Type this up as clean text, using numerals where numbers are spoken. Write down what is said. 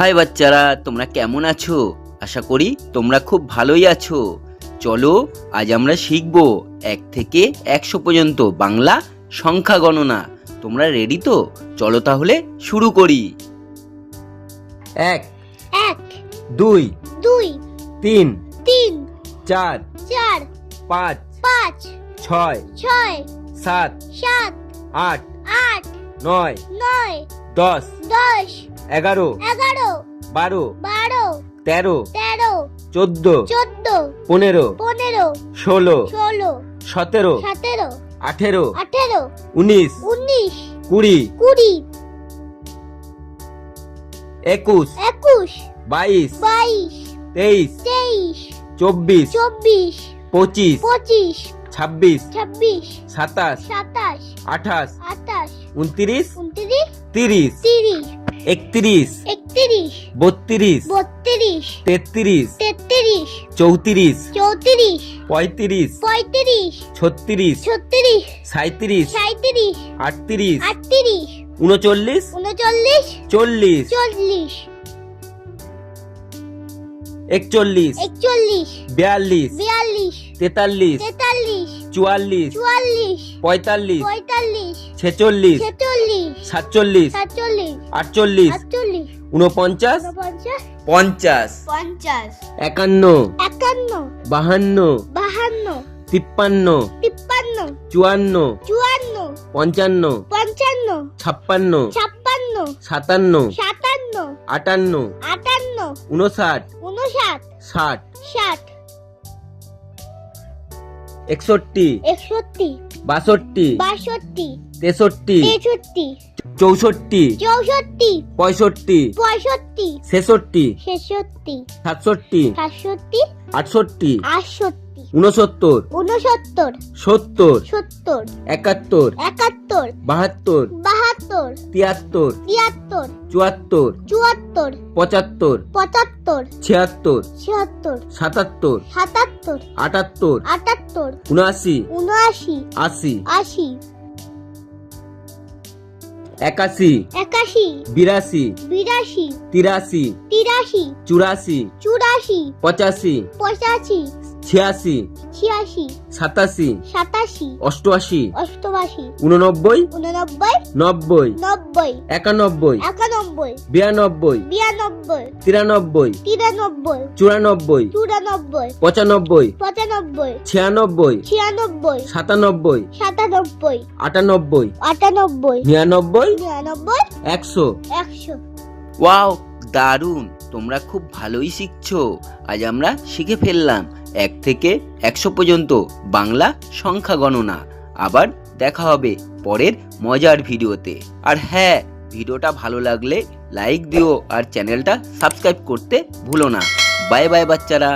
High বাচ্চারা, তোমরা কেমন আছো? আশা করি তোমরা খুব ভালোই আছো। চলো আজ আমরা শিখব 1 থেকে 100 পর্যন্ত বাংলা সংখ্যা গণনা। তোমরা রেডি তো? চলো তাহলে শুরু করি। 1 1 2 2 3 3 4 4 5 5 6 6 7 7 8 8 9 9 10 10 11 11 12 12 13 13 14 14 15 15 16 16 17 17 18 18 19 19 20 20 21 21 22 22 23 23 24 24 25 25 26 26 27 27 28 28 29 29 30 30 31 31 32 32 33 33 34 34 35 35 36 36 37 37 38 38 39 39 40 40 41 41 42 42 43 43 44 44 45 45 46 46 47 47 48 48 49 50 50 51 51 52 52 53 53 54 54 55 55 56 56 57 57 58 58 59 59 60 60 61 61 62 62 63 63 64 64 65 65 66 66 67 67 68 68 69 69 70 70 71 71 72 72 73 73 74 74 75 75 76 76 77 77 78 78 79 79 80 80 81 81 82 82 83 83 84 84 85 85 86 86 87 87 88 88 89 89 90 90 91 91 92 92 93 93 94 94 95 95 96 96 97 97 98 98 99 99 100 100 ওয়াও, দারুণ! তোমরা খুব ভালোই শিখছো। আজ আমরা শিখে ফেললাম 1 থেকে 100 পর্যন্ত বাংলা সংখ্যা গণনা। আবার দেখা হবে পরের মজার ভিডিওতে। আর হ্যাঁ, ভিডিওটা ভালো লাগলে লাইক দিও আর চ্যানেলটা সাবস্ক্রাইব করতে ভুলো না। বাই বাই বাচ্চারা।